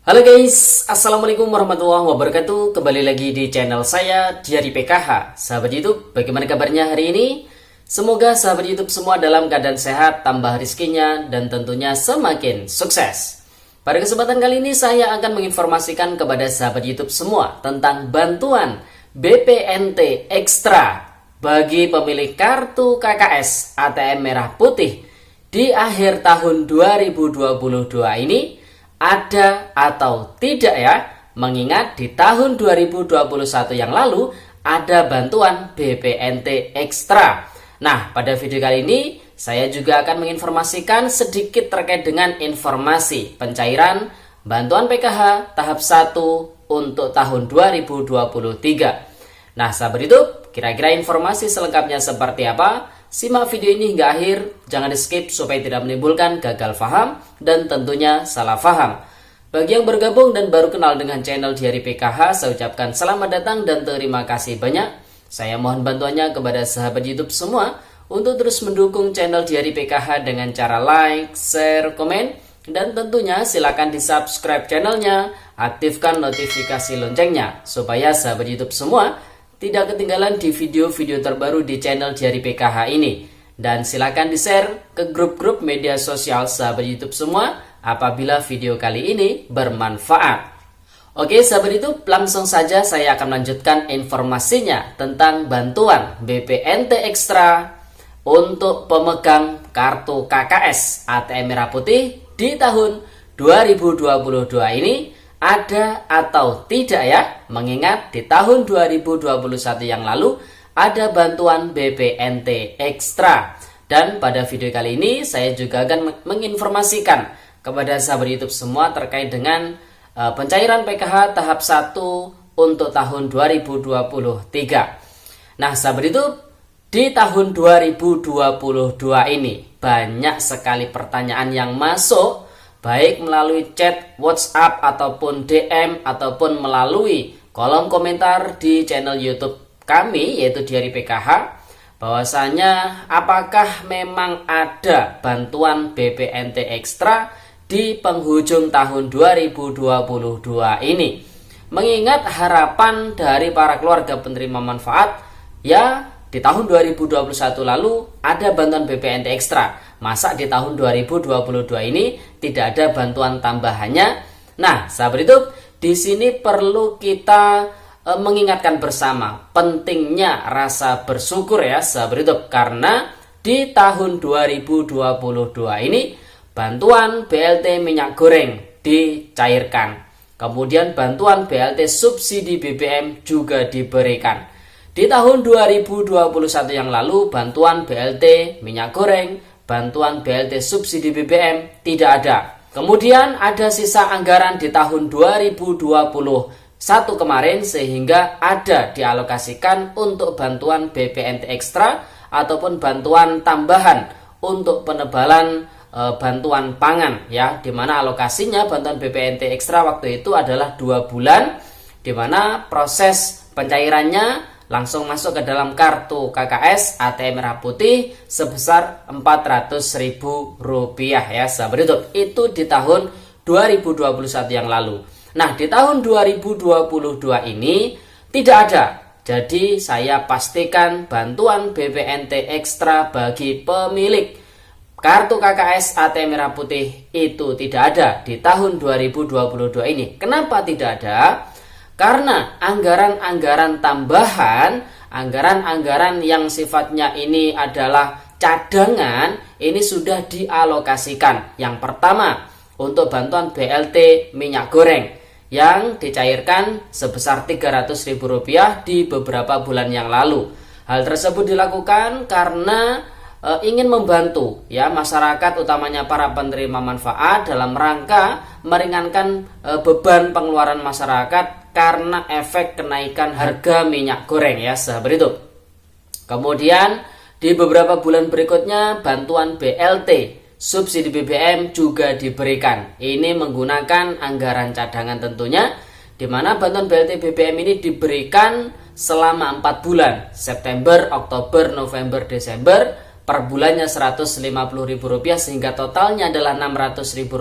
Halo guys, Assalamualaikum warahmatullahi wabarakatuh. Kembali lagi di channel saya, Diari PKH. Sahabat YouTube, bagaimana kabarnya hari ini? Semoga sahabat YouTube semua dalam keadaan sehat, tambah rezekinya, dan tentunya semakin sukses. Pada kesempatan kali ini saya akan menginformasikan kepada sahabat YouTube semua tentang bantuan BPNT Ekstra bagi pemilik kartu KKS ATM Merah Putih di akhir tahun 2022 ini. Ada atau tidak ya, mengingat di tahun 2021 yang lalu ada bantuan BPNT Ekstra. Nah, pada video kali ini saya juga akan menginformasikan sedikit terkait dengan informasi pencairan bantuan PKH tahap 1 untuk tahun 2023. Nah, sahabat YouTube, kira-kira informasi selengkapnya seperti apa? Simak video ini hingga akhir, jangan di skip supaya tidak menimbulkan gagal paham dan tentunya salah paham. Bagi yang bergabung dan baru kenal dengan channel Diari PKH, saya ucapkan selamat datang dan terima kasih banyak. Saya mohon bantuannya kepada sahabat YouTube semua untuk terus mendukung channel Diari PKH dengan cara like, share, komen, dan tentunya silakan di subscribe channelnya, aktifkan notifikasi loncengnya supaya sahabat YouTube semua tidak ketinggalan di video-video terbaru di channel Diari PKH ini. Dan silakan di-share ke grup-grup media sosial sahabat YouTube semua apabila video kali ini bermanfaat. Oke sahabat YouTube, langsung saja saya akan melanjutkan informasinya tentang bantuan BPNT Ekstra untuk pemegang kartu KKS ATM Merah Putih di tahun 2022 ini. Ada atau tidak ya, mengingat di tahun 2021 yang lalu ada bantuan BPNT Ekstra. Dan pada video kali ini saya juga akan menginformasikan kepada sahabat YouTube semua terkait dengan pencairan PKH tahap 1 untuk tahun 2023. Nah sahabat YouTube, di tahun 2022 ini banyak sekali pertanyaan yang masuk, baik melalui chat WhatsApp ataupun DM ataupun melalui kolom komentar di channel YouTube kami yaitu Diari PKH, bahwasanya apakah memang ada bantuan BPNT Ekstra di penghujung tahun 2022 ini. Mengingat harapan dari para keluarga penerima manfaat ya, di tahun 2021 lalu ada bantuan BPNT Ekstra. Masa di tahun 2022 ini tidak ada bantuan tambahannya? Nah, sahabat YouTube, di sini perlu kita mengingatkan bersama pentingnya rasa bersyukur ya, sahabat YouTube, karena di tahun 2022 ini bantuan BLT minyak goreng dicairkan. Kemudian bantuan BLT subsidi BBM juga diberikan. Di tahun 2021 yang lalu bantuan BLT minyak goreng, bantuan BLT subsidi BBM tidak ada. Kemudian ada sisa anggaran di tahun 2021 kemarin sehingga ada dialokasikan untuk bantuan BPNT Ekstra ataupun bantuan tambahan untuk penebalan bantuan pangan ya, di mana alokasinya bantuan BPNT Ekstra waktu itu adalah 2 bulan, di mana proses pencairannya langsung masuk ke dalam kartu KKS ATM Merah Putih sebesar Rp400.000 ya sahabat YouTube. Itu di tahun 2021 yang lalu. Nah, di tahun 2022 ini tidak ada. Jadi saya pastikan bantuan BPNT Ekstra bagi pemilik kartu KKS ATM Merah Putih itu tidak ada di tahun 2022 ini. Kenapa tidak ada? Karena anggaran-anggaran tambahan, anggaran-anggaran yang sifatnya ini adalah cadangan, ini sudah dialokasikan. Yang pertama, untuk bantuan BLT minyak goreng yang dicairkan sebesar Rp300.000 di beberapa bulan yang lalu. Hal tersebut dilakukan karena ingin membantu ya masyarakat, utamanya para penerima manfaat, dalam rangka meringankan beban pengeluaran masyarakat karena efek kenaikan harga minyak goreng ya sahabat itu. Kemudian di beberapa bulan berikutnya bantuan BLT subsidi BBM juga diberikan. Ini menggunakan anggaran cadangan tentunya, di mana bantuan BLT BBM ini diberikan selama 4 bulan, September, Oktober, November, Desember, per bulannya Rp150.000 sehingga totalnya adalah Rp600.000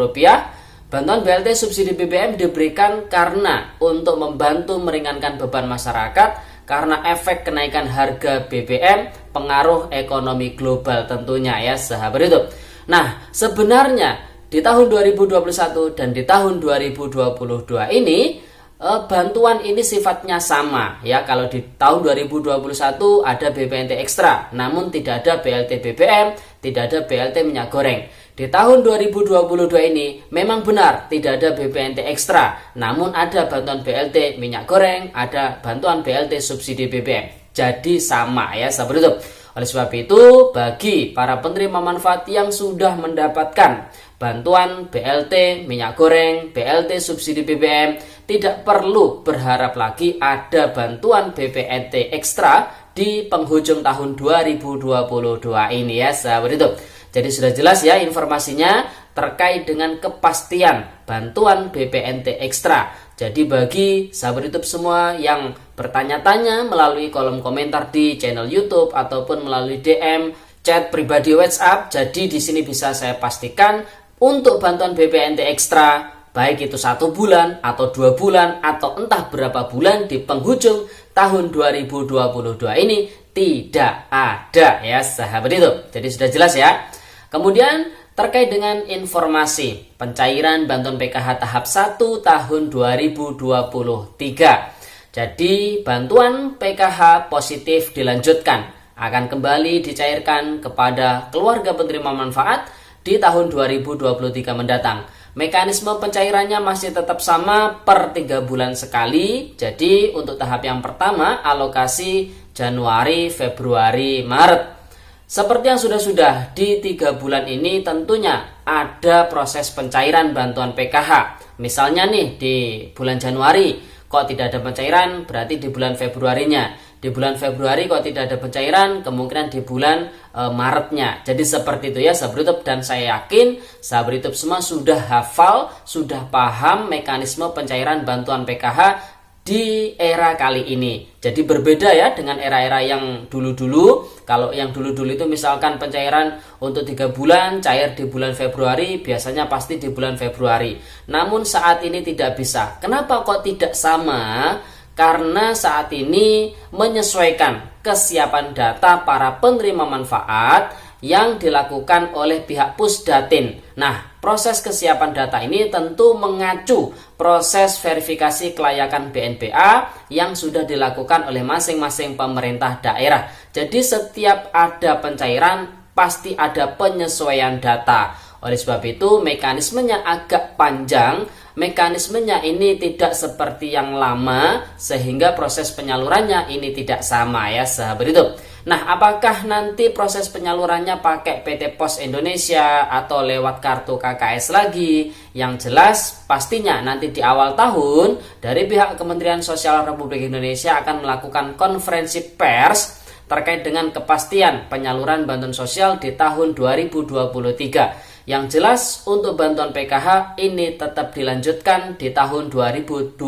bantuan BLT subsidi BBM diberikan karena untuk membantu meringankan beban masyarakat karena efek kenaikan harga BBM pengaruh ekonomi global tentunya ya sahabat YouTube. Nah, sebenarnya di tahun 2021 dan di tahun 2022 ini bantuan ini sifatnya sama ya. Kalau di tahun 2021 ada BPNT ekstra, namun tidak ada BLT BBM, tidak ada BLT minyak goreng. Di tahun 2022 ini memang benar tidak ada BPNT ekstra, namun ada bantuan BLT minyak goreng, ada bantuan BLT subsidi BBM. Jadi sama ya sahabat YouTube. Oleh sebab itu, bagi para penerima manfaat yang sudah mendapatkan bantuan BLT minyak goreng, BLT subsidi BBM, tidak perlu berharap lagi ada bantuan BPNT ekstra di penghujung tahun 2022 ini ya sahabat YouTube. Jadi sudah jelas ya informasinya terkait dengan kepastian bantuan BPNT ekstra. Jadi bagi sahabat YouTube semua yang bertanya-tanya melalui kolom komentar di channel YouTube ataupun melalui DM, chat pribadi WhatsApp, jadi di sini bisa saya pastikan untuk bantuan BPNT ekstra, baik itu 1 bulan atau 2 bulan atau entah berapa bulan di penghujung tahun 2022 ini tidak ada ya sahabat YouTube. Jadi sudah jelas ya. Kemudian terkait dengan informasi pencairan bantuan PKH tahap 1 tahun 2023. Jadi bantuan PKH positif dilanjutkan akan kembali dicairkan kepada keluarga penerima manfaat di tahun 2023 mendatang. Mekanisme pencairannya masih tetap sama per 3 bulan sekali. Jadi untuk tahap yang pertama alokasi Januari, Februari, Maret. Seperti yang sudah-sudah di 3 bulan ini tentunya ada proses pencairan bantuan PKH. Misalnya nih di bulan Januari kok tidak ada pencairan, berarti di bulan Februarinya. Di bulan Februari kok tidak ada pencairan, kemungkinan di bulan Maretnya. Jadi seperti itu ya sahabat YouTube, dan saya yakin sahabat YouTube semua sudah hafal, sudah paham mekanisme pencairan bantuan PKH di era kali ini. Jadi berbeda ya dengan era-era yang dulu-dulu. Kalau yang dulu-dulu itu misalkan pencairan untuk 3 bulan, cair di bulan Februari, biasanya pasti di bulan Februari. Namun saat ini tidak bisa. Kenapa kok tidak sama? Karena saat ini menyesuaikan kesiapan data para penerima manfaat yang dilakukan oleh pihak Pusdatin. Nah, proses kesiapan data ini tentu mengacu proses verifikasi kelayakan BNPA yang sudah dilakukan oleh masing-masing pemerintah daerah. Jadi setiap ada pencairan pasti ada penyesuaian data. Oleh sebab itu mekanismenya agak panjang. Mekanismenya ini tidak seperti yang lama sehingga proses penyalurannya ini tidak sama ya sahabat YouTube. Nah, apakah nanti proses penyalurannya pakai PT Pos Indonesia atau lewat kartu KKS lagi? Yang jelas pastinya nanti di awal tahun dari pihak Kementerian Sosial Republik Indonesia akan melakukan konferensi pers terkait dengan kepastian penyaluran bantuan sosial di tahun 2023. Yang jelas untuk bantuan PKH ini tetap dilanjutkan di tahun 2023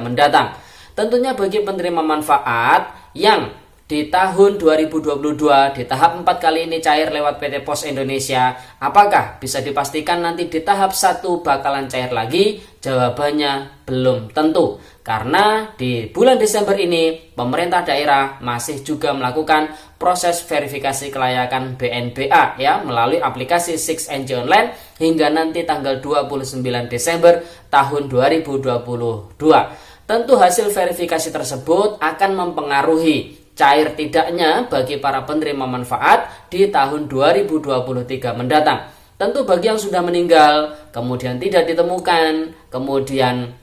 mendatang. Tentunya bagi penerima manfaat yang di tahun 2022 di tahap 4 kali ini cair lewat PT Pos Indonesia, apakah bisa dipastikan nanti di tahap 1 bakalan cair lagi? Jawabannya belum tentu. Karena di bulan Desember ini pemerintah daerah masih juga melakukan proses verifikasi kelayakan BNPA ya melalui aplikasi 6NJ Online hingga nanti tanggal 29 Desember tahun 2022. Tentu hasil verifikasi tersebut akan mempengaruhi cair tidaknya bagi para penerima manfaat di tahun 2023 mendatang. Tentu bagi yang sudah meninggal, kemudian tidak ditemukan, kemudian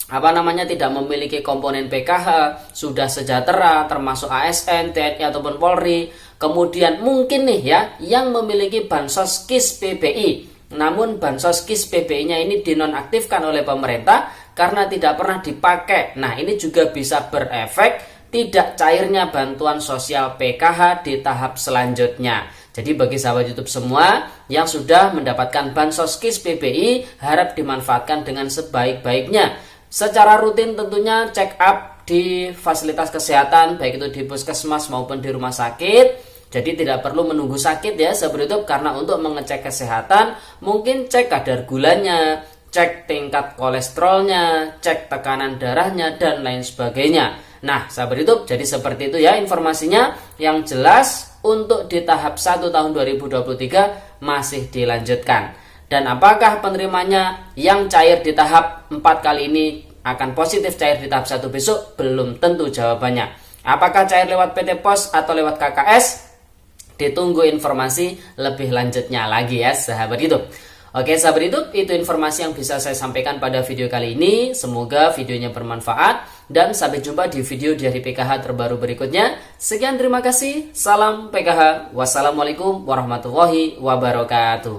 tidak memiliki komponen PKH, sudah sejahtera termasuk ASN, TNI ataupun Polri, kemudian mungkin nih ya yang memiliki bansos KIS PBI. Namun bansos KIS PBI-nya ini dinonaktifkan oleh pemerintah karena tidak pernah dipakai. Nah, ini juga bisa berefek tidak cairnya bantuan sosial PKH di tahap selanjutnya. Jadi bagi sahabat YouTube semua yang sudah mendapatkan bansos KIS PBI, harap dimanfaatkan dengan sebaik-baiknya. Secara rutin tentunya check up di fasilitas kesehatan, baik itu di puskesmas maupun di rumah sakit. Jadi tidak perlu menunggu sakit ya sahabat YouTube, karena untuk mengecek kesehatan mungkin cek kadar gulanya, cek tingkat kolesterolnya, cek tekanan darahnya, dan lain sebagainya. Nah, sahabat YouTube, jadi seperti itu ya informasinya. Yang jelas untuk di tahap 1 tahun 2023 masih dilanjutkan. Dan apakah penerimanya yang cair di tahap 4 kali ini akan positif cair di tahap 1 besok? Belum tentu jawabannya. Apakah cair lewat PT POS atau lewat KKS? Ditunggu informasi lebih lanjutnya lagi ya sahabat YouTube. Oke sahabat YouTube, itu informasi yang bisa saya sampaikan pada video kali ini. Semoga videonya bermanfaat dan sampai jumpa di video dari PKH terbaru berikutnya. Sekian, terima kasih. Salam PKH. Wassalamualaikum warahmatullahi wabarakatuh.